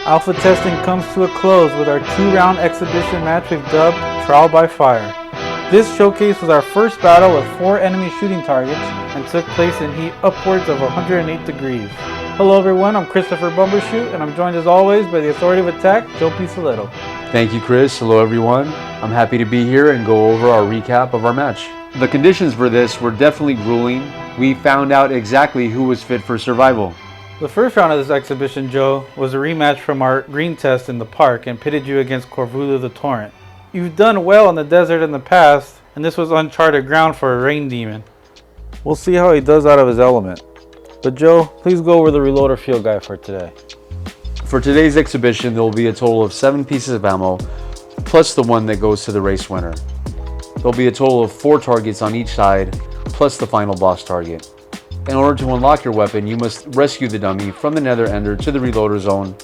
Alpha testing comes to a close with our 2-round exhibition match we've dubbed Trial by Fire. This showcase was our first battle with 4 enemy shooting targets and took place in heat upwards of 108 degrees. Hello everyone, I'm Christopher Bumbershoot and I'm joined as always by the Authority of Attack, Joe Pisoletto. Thank you, Chris. Hello everyone. I'm happy to be here and go over our recap of our match. The conditions for this were definitely grueling. We found out exactly who was fit for survival. The first round of this exhibition, Joe, was a rematch from our green test in the park and pitted you against Corvulu the Torrent. You've done well in the desert in the past, and this was uncharted ground for a rain demon. We'll see how he does out of his element. But Joe, please go over the reloader field guide for today. For today's exhibition, there will be a total of 7 pieces of ammo, plus the one that goes to the race winner. There will be a total of 4 targets on each side, plus the final boss target. In order to unlock your weapon, you must rescue the dummy from the nether ender to the reloader zone.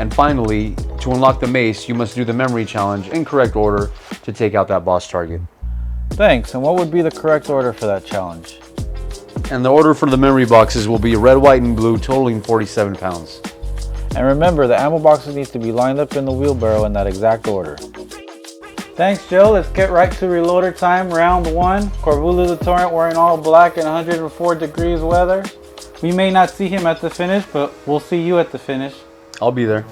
And finally, to unlock the mace, you must do the memory challenge in correct order to take out that boss target. Thanks, and what would be the correct order for that challenge? And the order for the memory boxes will be red, white, and blue, totaling 47 pounds. And remember, the ammo boxes need to be lined up in the wheelbarrow in that exact order. Thanks, Joe. Let's get right to reloader time. Round 1. Corvulu the Torrent wearing all black in 104 degrees weather. We may not see him at the finish, but we'll see you at the finish. I'll be there.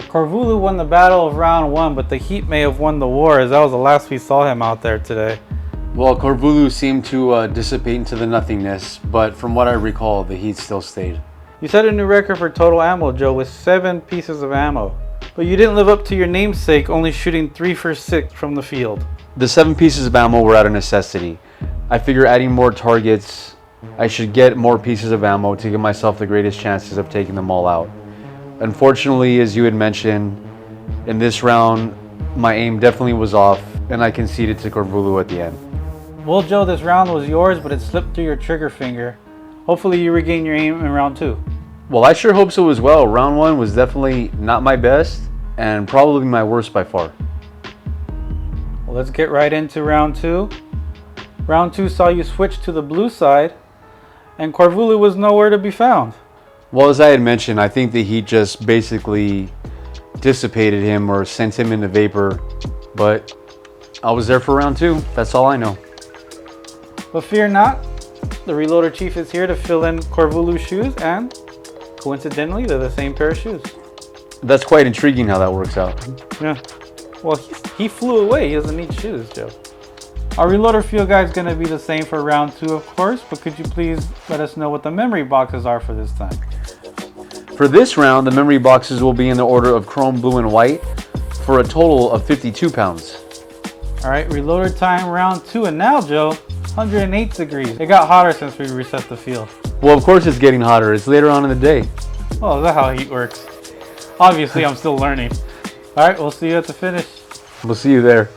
Corvulu won the battle of round 1, but the heat may have won the war, as that was the last we saw him out there today. Well, Corvulu seemed to dissipate into the nothingness, but from what I recall, the heat still stayed. You set a new record for total ammo, Joe, with 7 pieces of ammo. But you didn't live up to your namesake, only shooting 3 for 6 from the field. The 7 pieces of ammo were out of necessity. I figure adding more targets, I should get more pieces of ammo to give myself the greatest chances of taking them all out. Unfortunately, as you had mentioned, in this round, my aim definitely was off, and I conceded to Corvulu at the end. Well, Joe, this round was yours, but it slipped through your trigger finger. Hopefully you regain your aim in round 2. Well, I sure hope so as well. Round 1 was definitely not my best, and probably my worst by far. Well, let's get right into round 2. Round 2 saw you switch to the blue side, and Corvulu was nowhere to be found. Well, as I had mentioned, I think the heat just basically dissipated him or sent him into vapor, but I was there for round 2. That's all I know. But fear not, the Reloader Chief is here to fill in Corvulu's shoes, and coincidentally, they're the same pair of shoes. That's quite intriguing how that works out. Yeah. Well, he flew away. He doesn't need shoes, Joe. Our Reloader field guide is going to be the same for round 2, of course, but could you please let us know what the memory boxes are for this time? For this round, the memory boxes will be in the order of chrome, blue, and white for a total of 52 pounds. All right, Reloader time round 2, and now, Joe, 108 degrees. It got hotter since we reset the field. Well, of course it's getting hotter. It's later on in the day. Oh, is that how heat works? Obviously, I'm still learning. All right, we'll see you at the finish. We'll see you there.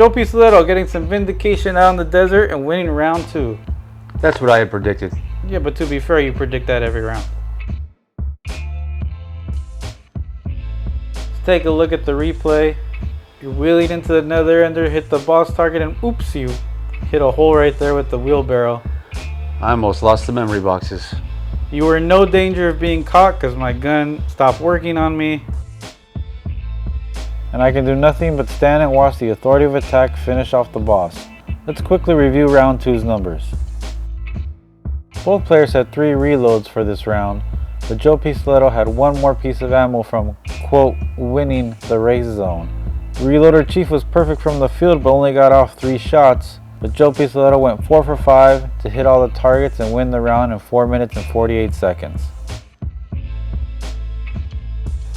Joe Pistoletto getting some vindication out in the desert and winning round 2. That's what I had predicted. Yeah, but to be fair, you predict that every round. Let's take a look at the replay. You're wheeling into the nether ender, hit the boss target, and oops, you hit a hole right there with the wheelbarrow. I almost lost the memory boxes. You were in no danger of being caught because my gun stopped working on me. And I can do nothing but stand and watch the authoritative attack finish off the boss. Let's quickly review round 2's numbers. Both players had 3 reloads for this round, but Joe Pistoletto had 1 more piece of ammo from, quote, winning the race zone. Reloader Chief was perfect from the field but only got off 3 shots, but Joe Pistoletto went 4 for 5 to hit all the targets and win the round in 4 minutes and 48 seconds.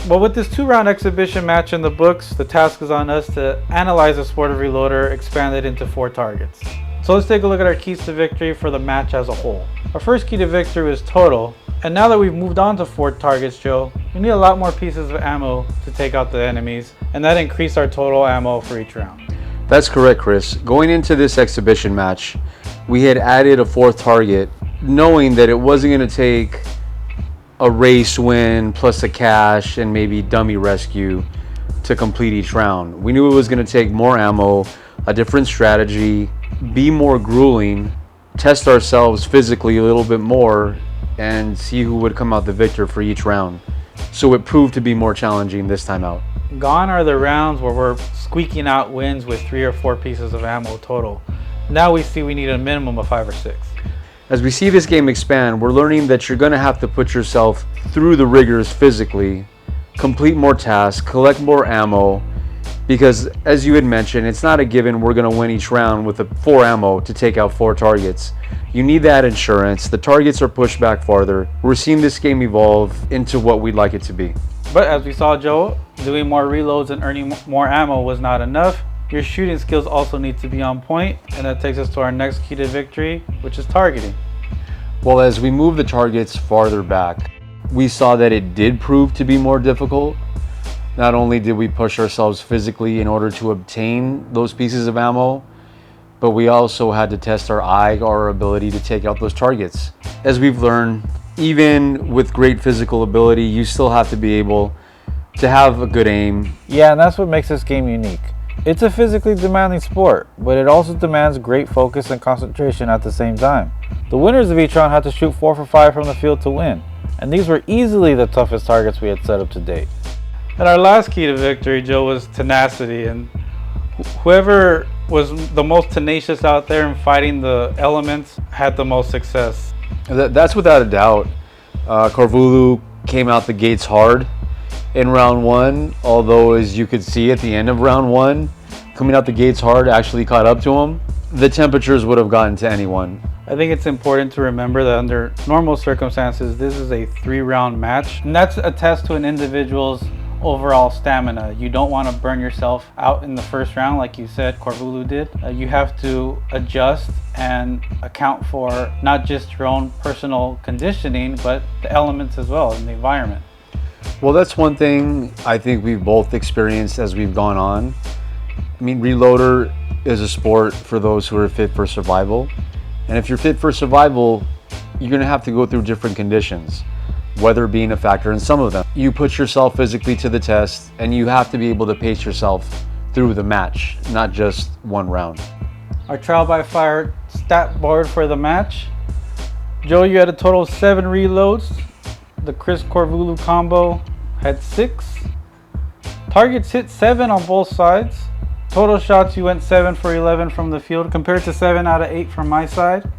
But with this 2-round exhibition match in the books, the task is on us to analyze the sport of reloader expanded into 4 targets. So let's take a look at our keys to victory for the match as a whole. Our first key to victory was total, and now that we've moved on to 4 targets, Joe, we need a lot more pieces of ammo to take out the enemies, and that increased our total ammo for each round. That's correct, Chris. Going into this exhibition match, we had added a 4th target, knowing that it wasn't going to take a race win plus a cash and maybe dummy rescue to complete each round. We knew it was going to take more ammo, a different strategy, be more grueling, test ourselves physically a little bit more, and see who would come out the victor for each round. So it proved to be more challenging this time out. Gone are the rounds where we're squeaking out wins with 3 or 4 pieces of ammo total. Now we see we need a minimum of 5 or 6. As we see this game expand, we're learning that you're going to have to put yourself through the rigors physically, complete more tasks, collect more ammo, because as you had mentioned, it's not a given we're going to win each round with 4 ammo to take out 4 targets. You need that insurance. The targets are pushed back farther. We're seeing this game evolve into what we'd like it to be. But as we saw, Joe, doing more reloads and earning more ammo was not enough. Your shooting skills also need to be on point, and that takes us to our next key to victory, which is targeting. Well, as we move the targets farther back, we saw that it did prove to be more difficult. Not only did we push ourselves physically in order to obtain those pieces of ammo, but we also had to test our ability to take out those targets. As we've learned, even with great physical ability, you still have to be able to have a good aim. Yeah, and that's what makes this game unique. It's a physically demanding sport, but it also demands great focus and concentration at the same time. The winners of each round had to shoot 4 for 5 from the field to win, and these were easily the toughest targets we had set up to date. And our last key to victory, Joe, was tenacity, and whoever was the most tenacious out there in fighting the elements had the most success. That's without a doubt. Corvulu came out the gates hard in round 1, although as you could see at the end of round 1, coming out the gates hard actually caught up to him. The temperatures would have gotten to anyone. I think it's important to remember that under normal circumstances, this is a 3-round match, and that's a test to an individual's overall stamina. You don't want to burn yourself out in the first round like you said Corvulu did. You have to adjust and account for not just your own personal conditioning, but the elements as well in the environment. Well, that's one thing I think we've both experienced as we've gone on. I mean, Reloader is a sport for those who are fit for survival. And if you're fit for survival, you're going to have to go through different conditions, weather being a factor in some of them. You put yourself physically to the test, and you have to be able to pace yourself through the match, not just one round. Our trial by fire stat board for the match. Joe, you had a total of 7 reloads. The Chris Corvulu combo had 6. Targets hit 7 on both sides. Total shots, you went 7 for 11 from the field compared to 7 out of 8 from my side.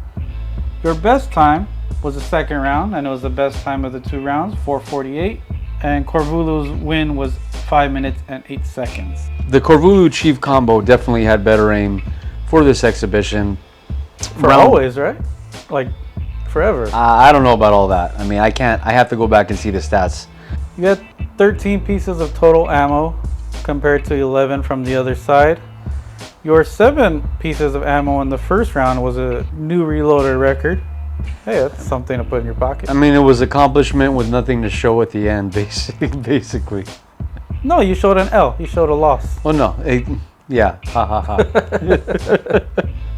Your best time was the second round, and it was the best time of the 2 rounds, 4:48. And Corvulu's win was 5 minutes and 8 seconds. The Corvulu Chief combo definitely had better aim for this exhibition. For always, right? Like forever. I don't know about all that. I mean, I have to go back and see the stats. You had 13 pieces of total ammo compared to 11 from the other side. Your 7 pieces of ammo in the first round was a new reloader record. Hey, that's something to put in your pocket. I mean, it was accomplishment with nothing to show at the end, basically. No, you showed an L. You showed a loss. Well, no. Yeah, ha ha ha.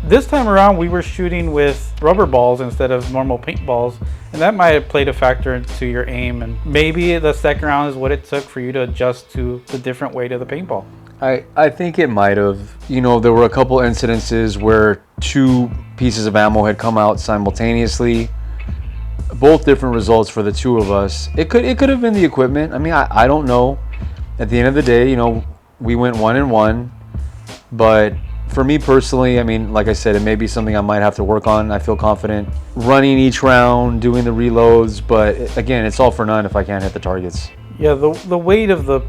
This time around, we were shooting with rubber balls instead of normal paintballs, and that might have played a factor into your aim. And maybe the second round is what it took for you to adjust to the different weight of the paintball. I think it might have. You know, there were a couple incidences where 2 pieces of ammo had come out simultaneously. Both different results for the 2 of us. It could have been the equipment. I mean, I don't know. At the end of the day, you know, we went 1-1, but for me personally, I mean, like I said, it may be something I might have to work on. I feel confident running each round, doing the reloads, but again, it's all for none if I can't hit the targets. Yeah, the weight of the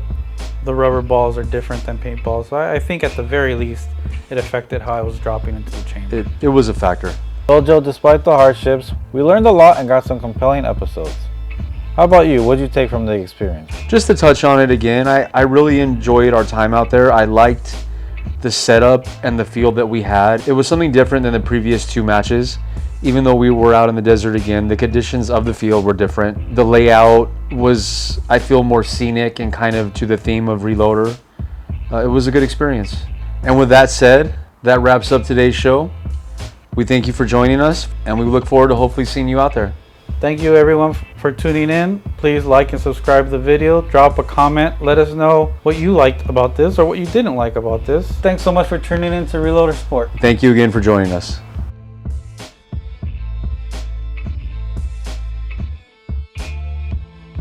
rubber balls are different than paintballs. So I think at the very least, it affected how I was dropping into the chamber. It was a factor. Well, Joe, despite the hardships, we learned a lot and got some compelling episodes. How about you? What did you take from the experience? Just to touch on it again, I really enjoyed our time out there. I liked the setup and the field that we had. It was something different than the previous 2 matches. Even though we were out in the desert again, the conditions of the field were different. The layout was, I feel, more scenic and kind of to the theme of Reloader. It was a good experience. And with that said, that wraps up today's show. We thank you for joining us, and we look forward to hopefully seeing you out there. Thank you everyone for tuning in. Please like and subscribe to the video. Drop a comment. Let us know what you liked about this or what you didn't like about this. Thanks so much for tuning in to Reloader Sport. Thank you again for joining us.